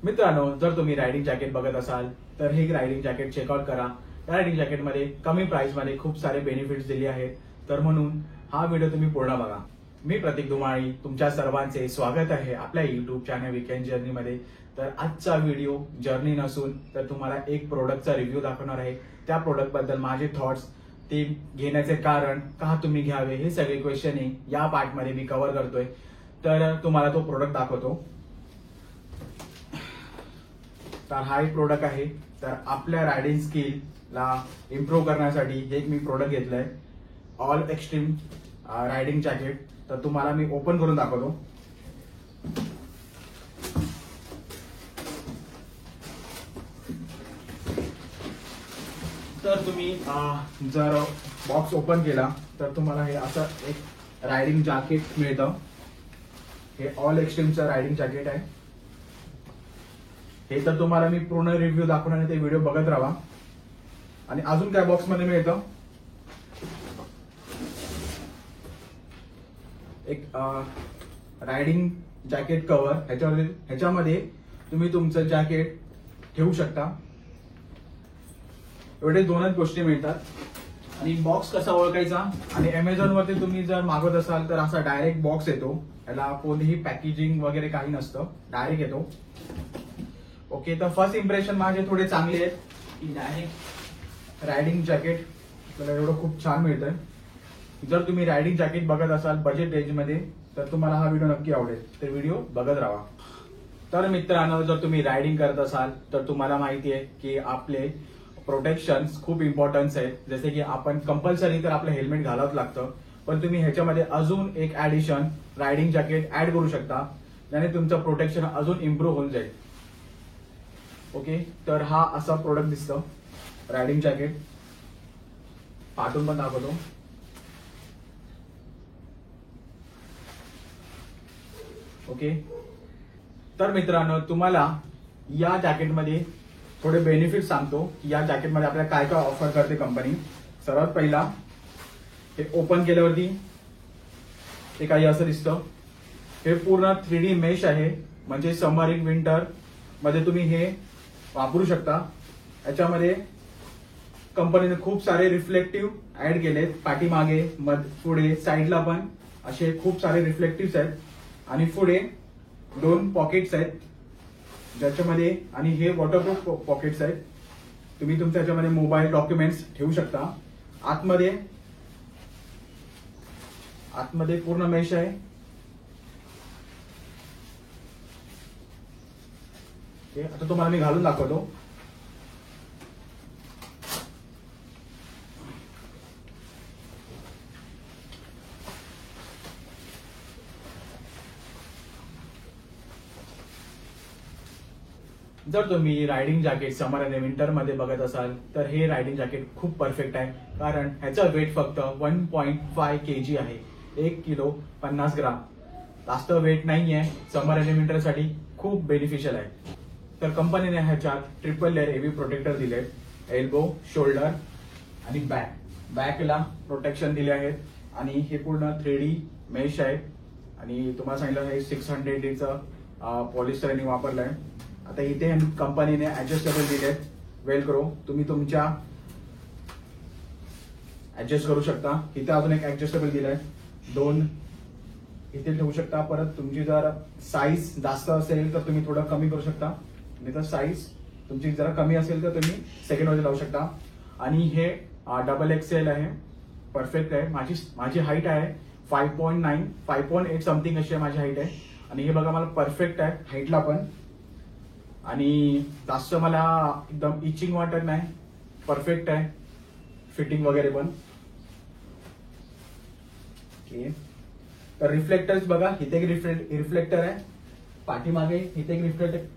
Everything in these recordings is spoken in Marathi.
मित्रांनो, जर तुम्ही रायडिंग जॅकेट बघत असाल तर हे रायडिंग जॅकेट चेकआउट करा। या रायडिंग जॅकेटमध्ये कमी प्राइस मध्ये खूप सारे बेनिफिट्स दिले आहेत, तर म्हणून हा व्हिडिओ तुम्ही पूर्ण बघा। मी प्रतीक धुमाळी तुमच्या सर्वांचे स्वागत आहे आपल्या YouTube चॅनल वीकेंड जर्नी मध्ये। तर आजचा व्हिडिओ जर्नी नसून तर तुम्हाला एक प्रोडक्टचा रिव्ह्यू दाखवणार आहे। त्या प्रोडक्ट बद्दल माझे थॉट्स, ते घेण्याचे कारण, का तुम्ही घ्यावे, हे सगळे क्वेश्चन या पार्ट मध्ये मी कव्हर करतोय। तर तुम्हाला तो प्रोडक्ट दाखवतो। तर हा एक प्रोडक्ट आहे। तर आपल्या रायडिंग स्किल ला इम्प्रूव्ह करण्यासाठी हे एक मी प्रोडक्ट घेतलंय, ऑल एक्स्ट्रीम रायडिंग जॅकेट। तर तुम्हाला मी ओपन करून दाखवतो। तर तुम्ही जर बॉक्स ओपन केला तर तुम्हाला हे असं एक रायडिंग जॅकेट मिळतं। हे ऑल एक्स्ट्रीमचं रायडिंग जॅकेट आहे। हे तर तुम्हाला मी पूर्ण रिव्ह्यू दाखवणार आहे, ते व्हिडिओ बघत राहा। आणि अजून काय बॉक्स मध्ये मिळतं, एक रायडिंग जॅकेट कव्हर। ह्याच्यामध्ये तुम्ही तुमचं जॅकेट ठेवू शकता। एवढे दोनच गोष्टी मिळतात। आणि बॉक्स कसा ओळखायचा, आणि अमेझॉन वरती तुम्ही जर मागवत असाल तर असा डायरेक्ट बॉक्स येतो, याला कोणीही पॅकेजिंग वगैरे काही नसतं, डायरेक्ट येतो। ओके, तर फर्स्ट इम्प्रेशन माझे थोडे चांगले आहेत की डायरेक्ट रायडिंग जॅकेट आपल्याला एवढं खूप छान मिळतंय। जर तुम्ही रायडिंग जॅकेट बघत असाल बजेट रेंज मध्ये तर तुम्हाला हा व्हिडिओ नक्की आवडेल, तर व्हिडिओ बघत राहा। तर मित्रांनो, जर तुम्ही रायडिंग करत असाल तर तुम्हाला माहिती आहे की आपले प्रोटेक्शन खूप इम्पॉर्टन्स आहे। जसे की आपण कंपल्सरी तर आपलं हेल्मेट घालावंच लागतं, पण तुम्ही ह्याच्यामध्ये अजून एक ऍडिशन रायडिंग जॅकेट ऍड करू शकता, ज्याने तुमचं प्रोटेक्शन अजून इम्प्रूव्ह होऊन जाईल। ओके, तर हा असा प्रोडक्ट दिसतं रायडिंग जॅकेट। पाठवून पण दाखवतो। ओके, तर मित्रांनो, तुम्हाला या जॅकेटमध्ये थोडे बेनिफिट सांगतो की या जॅकेटमध्ये आपल्याला काय काय ऑफर करते कंपनी। सर्वात पहिला, हे ओपन केल्यावरती हे काही असं दिसतं। हे पूर्ण 3D मेश आहे, म्हणजे समर इन विंटर मध्ये तुम्ही हे वापरू शकता। याच्यामध्ये कंपनीने खूप सारे रिफ्लेक्टिव्ह ऍड केलेत, पाठीमागे, पुढे, साईडला पण असे खूप सारे रिफ्लेक्टिव्ह आहेत। आणि पुढे 2 पॉकेट्स आहेत ज्याच्यामध्ये, आणि हे वॉटरप्रूफ पॉकेट्स आहेत। तुम्ही तुमच्या याच्यामध्ये मोबाईल, डॉक्युमेंट्स ठेवू शकता। आतमध्ये पूर्ण मेश आहे। आता तुम्हाला मी घालून दाखवतो। जर तुम्ही रायडिंग जॅकेट समर आणि विंटर मध्ये बघत असाल तर हे रायडिंग जॅकेट खूप परफेक्ट आहे, कारण ह्याचा वेट फक्त 1.5 kg आहे, 1 किलो 50 ग्राम। जास्त वेट नाहीये, समर आणि विंटर साठी खूप बेनिफिशियल आहे। तर कंपनीने ह्याच्यात ट्रिपल लेअर एव्ही प्रोटेक्टर दिले, एल्बो, शोल्डर आणि बॅकला प्रोटेक्शन दिले आहेत। आणि हे पूर्ण 3D मेश आहे। आणि तुम्हाला सांगितलं हे 600 पॉलिस्टरने वापरलंय। आता इथे कंपनीने ऍडजस्टेबल दिलेत, वेलक्रो, तुम्ही तुमच्या ऍडजस्ट करू शकता। इथे अजून एक ऍडजस्टेबल दिलाय, 2 इथे ठेवू शकता। परत तुमची जर साईज जास्त असेल तर तुम्ही थोडं कमी करू शकता, नाही तर साईज तुमची जरा कमी असेल तर तुम्ही सेकंड मध्ये लावू शकता। आणि हे XXL आहे, परफेक्ट आहे। माझी हाईट आहे 5.9, 5.8 समथिंग अशी माझी हाईट आहे। आणि हे बघा, मला परफेक्ट आहे हाईटला पण, आणि जास्त मला एकदम इचिंग वाटत नाही, परफेक्ट आहे फिटिंग वगैरे पण। ओके, तर रिफ्लेक्टर्स बघा, इथे एक रिफ्लेक्टर आहे, पाठीमागे इथे एक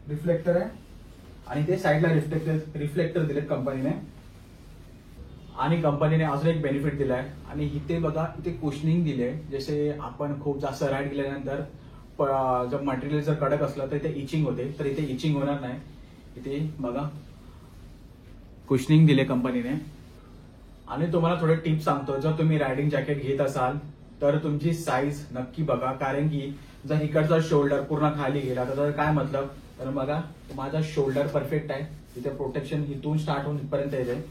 रिफ्लेक्टर आहे, आणि ते साईडला रिफ्लेक्टर दिलेत कंपनीने। आणि कंपनीने अजून एक बेनिफिट दिलाय, आणि इथे बघा, इथे कुशनिंग दिले। जसे आपण खूप जास्त राईड केल्यानंतर जर मटेरियल जर कडक असलं तर इथे इचिंग होते, तर इथे इचिंग होणार नाही। इथे बघा कुशनिंग दिले कंपनीने। आणि तुम्हाला थोडे टिप्स सांगतो, जर तुम्ही रायडिंग जॅकेट घेत असाल तर तुमची साईज नक्की बघा, कारण की जर इकडचा शोल्डर पूर्ण खाली गेला तर काय मतलब, तर बघा माझा शोल्डर परफेक्ट आहे, इथे प्रोटेक्शन इथून स्टार्ट होऊन इथपर्यंत येते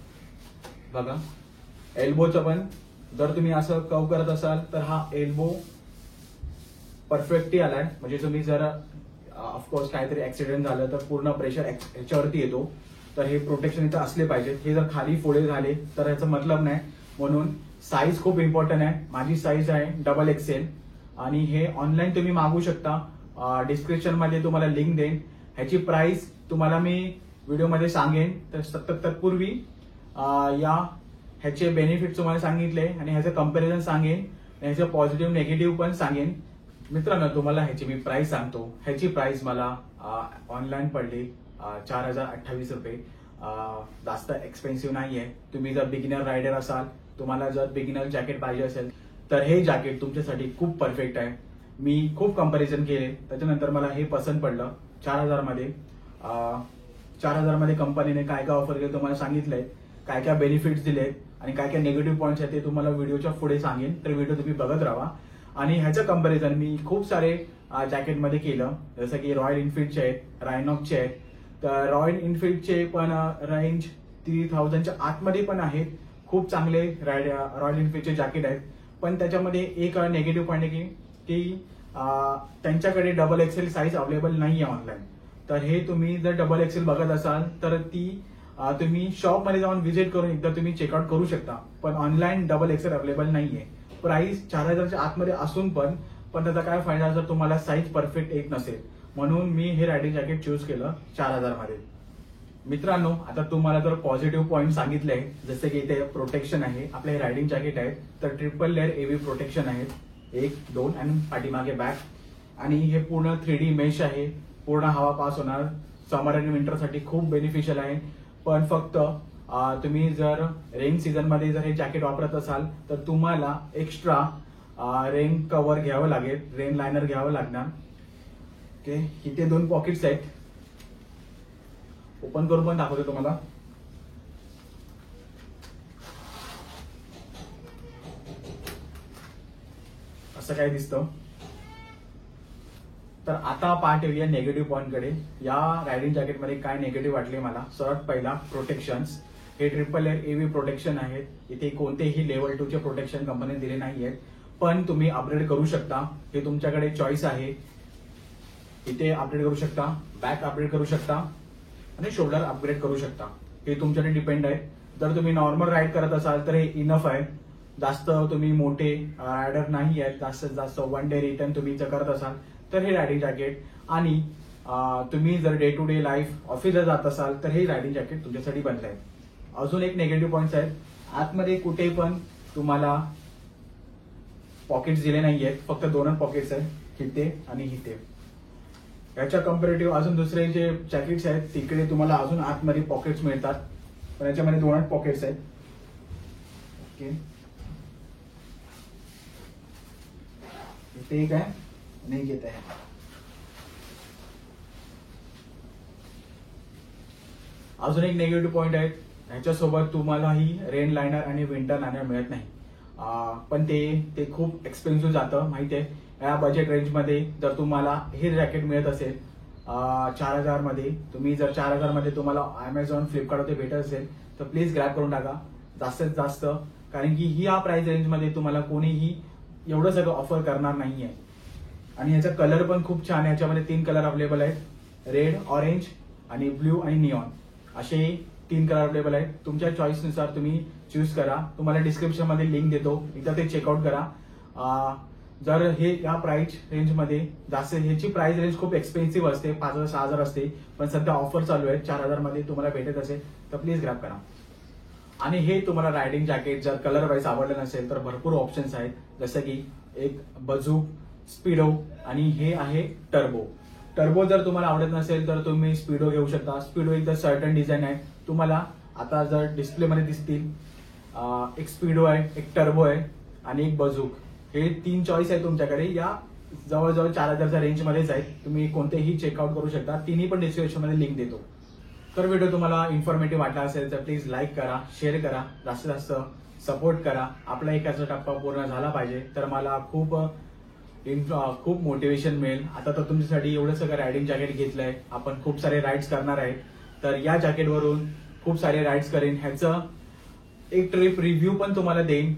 बघा. एल्बोचं पण जर तुम्ही असं कव करत असाल तर हा एल्बो परफेक्टली आलाय. म्हणजे तुम्ही जर ऑफकोर्स काहीतरी ऍक्सिडेंट झालं तर पूर्ण प्रेशर ह्याच्यावरती येतो. तर हे प्रोटेक्शन इथं असले पाहिजे. हे जर खाली फोल्ड झाले तर ह्याचा मतलब नाही. म्हणून साईज खूप इम्पॉर्टंट आहे. माझी साईज आहे XXL आणि हे ऑनलाईन तुम्ही मागवू शकता. डिस्क्रिप्शन मध्ये तुम्हाला लिंक देईन. ह्याची प्राइस तुम्हाला मी व्हिडिओमध्ये सांगेन. तर तत्पूर्वी ह्याचे बेनिफिट तुम्हाला सांगितले आणि ह्याचं कंपॅरिझन सांगेन, ह्याचं पॉझिटिव्ह निगेटिव्ह पण सांगेन. मित्रांनो तुम्हाला ह्याची मी प्राइस सांगतो. ह्याची प्राइस मला ऑनलाईन पडली 4028 रुपये. जास्त एक्सपेन्सिव्ह नाहीये. तुम्ही जर बिगिनर रायडर असाल, तुम्हाला जर बिगिनर जॅकेट पाहिजे असेल तर हे जॅकेट तुमच्यासाठी खूप परफेक्ट आहे. मी खूप कंपॅरिझन केले, त्याच्यानंतर मला हे पसंत पडलं. 4000 मध्ये 4000 मध्ये कंपनीने काय काय ऑफर केलं तुम्हाला सांगितलंय, काय काय बेनिफिट्स दिलेत आणि काय काय निगेटिव्ह पॉईंट्स आहेत ते तुम्हाला व्हिडिओच्या पुढे सांगेन. तर व्हिडिओ तुम्ही बघत राहा. आणि ह्याचं कंपॅरिझन मी खूप सारे जॅकेटमध्ये केलं, जसं की रॉयल एनफिल्डचे आहेत, रायनॉकचे आहेत. तर रॉयल एनफिल्डचे पण रेंज 3000च्या आतमध्ये पण आहेत. खूप चांगले रॉयल एनफिल्डचे जॅकेट आहेत. पण त्याच्यामध्ये एक निगेटिव्ह पॉईंट आहे की त्यांच्याकडे XXL साईज अवेलेबल नाही आहे ऑनलाईन. तर हे तुम्ही जर XXL बघत असाल तर ती तुम्ही शॉपमध्ये जाऊन व्हिजिट करून एकदा तुम्ही चेकआउट करू शकता. पण ऑनलाईन XXL अवेलेबल नाहीये. प्राइस 4000च्या आतमध्ये असून पण त्याचा काय फायदा जर तुम्हाला साईज परफेक्ट येत नसेल. म्हणून मी हे रायडिंग जॅकेट चूज केलं 4000 मध्ये. मित्रांनो आता तुम्हाला जर पॉझिटिव्ह पॉईंट सांगितले, जसे की इथे प्रोटेक्शन आहे, आपले हे रायडिंग जॅकेट आहे तर ट्रिपल लेअर एव्ही प्रोटेक्शन आहेत, 1, 2 आणि पाठीमागे बॅक. आणि हे पूर्ण 3D मेश आहे. पूर्ण हवा पास होणार. समर आणि विंटर साठी खूप बेनिफिशियल आहे. पण फक्त तुम्ही जर रेन सीझन मध्ये जर हे जॅकेट वापरत असाल तर तुम्हाला एक्स्ट्रा रेन कव्हर घ्यावं लागेल, रेन लायनर घ्यावं लागणार. ओके, इथे 2 पॉकेट्स आहेत. ओपन करून पण दाखवतो तुम्हाला. असं काय दिसतं. तर आता पार्ट येऊया निगेटिव्ह पॉईंट कडे. या रायडिंग जॅकेटमध्ये काय निगेटिव्ह वाटले मला. सर्वात पहिला प्रोटेक्शन्स. हे ट्रिपल लेअर एव्ही प्रोटेक्शन आहेत. इथे कोणतेही लेवल 2 चे प्रोटेक्शन कंपनी दिले नाहीयेत. पण तुम्ही अपग्रेड करू शकता. हे तुमच्याकडे चॉईस आहे. इथे अपग्रेड करू शकता, बॅक अपग्रेड करू शकता आणि शोल्डर अपग्रेड करू शकता. हे तुमच्याकडे डिपेंड आहे. जर तुम्ही नॉर्मल राईड करत असाल तर हे इनफ आहे. जास्त तुम्ही मोठे रायडर नाही आहेत, जास्तीत जास्त 1 डे रिटर्न तुम्ही जर करत असाल तर हे रायडिंग जॅकेट. आणि तुम्ही जर डे टू डे लाईफ ऑफिसला जात असाल तर हे रायडिंग जॅकेट तुमच्यासाठी बनलं आहे. अजून एक निगेटिव्ह पॉईंट्स आहेत. आतमध्ये कुठे पण तुम्हाला पॉकेट्स दिले नाहीयेत. फक्त 2 पॉकेट्स आहेत, इथे आणि इथे. याच्या कम्पॅरेटिव्ह अजून दुसरे जे जॅकेट्स आहेत तिकडे तुम्हाला अजून आतमध्ये पॉकेट्स मिळतात. पण याच्यामध्ये 2 पॉकेट्स आहेत. ओके, इथे एक आहे आणि एक येत आहे. अजून एक निगेटिव्ह पॉईंट आहे, ह्याच्यासोबत तुम्हाला ही रेन लायनर आणि विंटर लायनर मिळत नाही. पण ते खूप एक्सपेन्सिव्ह जातं माहितीये. या बजेट रेंजमध्ये जर तुम्हाला हे जॅकेट मिळत असेल 4000 मध्ये, तुम्ही जर 4000 मध्ये तुम्हाला अमेझॉन फ्लिपकार्टवरती भेटत असेल तर प्लीज ग्रॅब करून टाका जास्तीत जास्त. कारण की ही या प्राइस रेंजमध्ये तुम्हाला कोणीही एवढं सगळं ऑफर करणार नाहीये. आणि ह्याचा कलर पण खूप छान आहे. याच्यामध्ये 3 कलर अवेलेबल आहेत, रेड, ऑरेंज आणि ब्ल्यू आणि निऑन. असे 3 कलर अवेलेबल आहेत. तुमच्या चॉईसनुसार तुम्ही चूज करा. तुम्हाला डिस्क्रिप्शन मध्ये लिंक देतो, एकदा ते चेकआउट करा. जर हे या प्राइस रेंजमध्ये जास्त, ह्याची प्राइस रेंज खूप एक्सपेन्सिव्ह असते, 5000-6000 असते. पण सध्या ऑफर चालू आहे, 4000 मध्ये तुम्हाला भेटत असेल तर प्लीज ग्रॅब करा. आणि हे तुम्हाला रायडिंग जॅकेट जर कलर वाईज आवडलं नसेल तर भरपूर ऑप्शन्स आहेत, जसं की एक बझूक, स्पीडो आणि हे आहे टर्बो. टर्बो जर तुम्हाला आवडत नसेल तर तुम्ही स्पीडो घेऊ शकता. स्पीडो एकदा सर्टन डिझाईन आहे. तुम्हाला आता जर डिस्प्लेमध्ये दिसतील, एक स्पीडो आहे, एक टर्बो आहे आणि एक बझूक. हे 3 चॉईस आहे तुमच्याकडे. या जवळजवळ 4000च्या रेंजमध्येच आहेत. तुम्ही कोणतेही चेकआउट करू शकता. तिन्ही पण डिस्क्रिप्शनमध्ये लिंक देतो. तर व्हिडिओ तुम्हाला इन्फॉर्मेटिव्ह वाटला असेल तर प्लीज लाईक करा, शेअर करा, जास्तीत जास्त सपोर्ट करा. आपला एकाचा टप्पा पूर्ण झाला पाहिजे तर मला खूप खूप मोटिवेशन मिळेल. आता तर तुमच्यासाठी एवढं सगळं रायडिंग जॅकेट घेतलंय, आपण खूप सारे राईड्स करणार आहे. तर या जॅकेटवरून खूप सारे राईड्स करेन. ह्याचं एक ट्रिप रिव्ह्यू पण तुम्हाला देईन.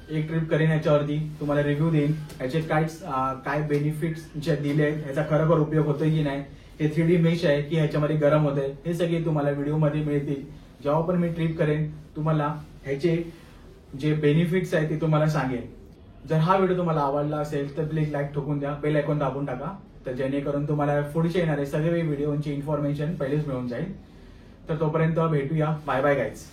एक ट्रिप करेन ह्याच्यावरती, तुम्हाला रिव्ह्यू देईन. ह्याचे काय बेनिफिट्स जे दिले आहेत, ह्याचा खरोखर उपयोग होतोय की नाही, हे 3D मेश आहे की ह्याच्यामध्ये गरम होतंय, हे सगळे तुम्हाला व्हिडिओमध्ये मिळतील. जेव्हा पण मी ट्रिप करेन तुम्हाला ह्याचे जे बेनिफिट्स आहेत ते तुम्हाला सांगेन. जर हा व्हिडिओ तुम्हाला आवडला असेल तर प्लीज लाईक ठोकून द्या, बेल आयकॉन दाबून टाका, तर जेणेकरून तुम्हाला पुढचे येणारे सगळे व्हिडिओची इन्फॉर्मेशन पहिलेच मिळून जाईल. तर तोपर्यंत भेटूया. Bye bye guys.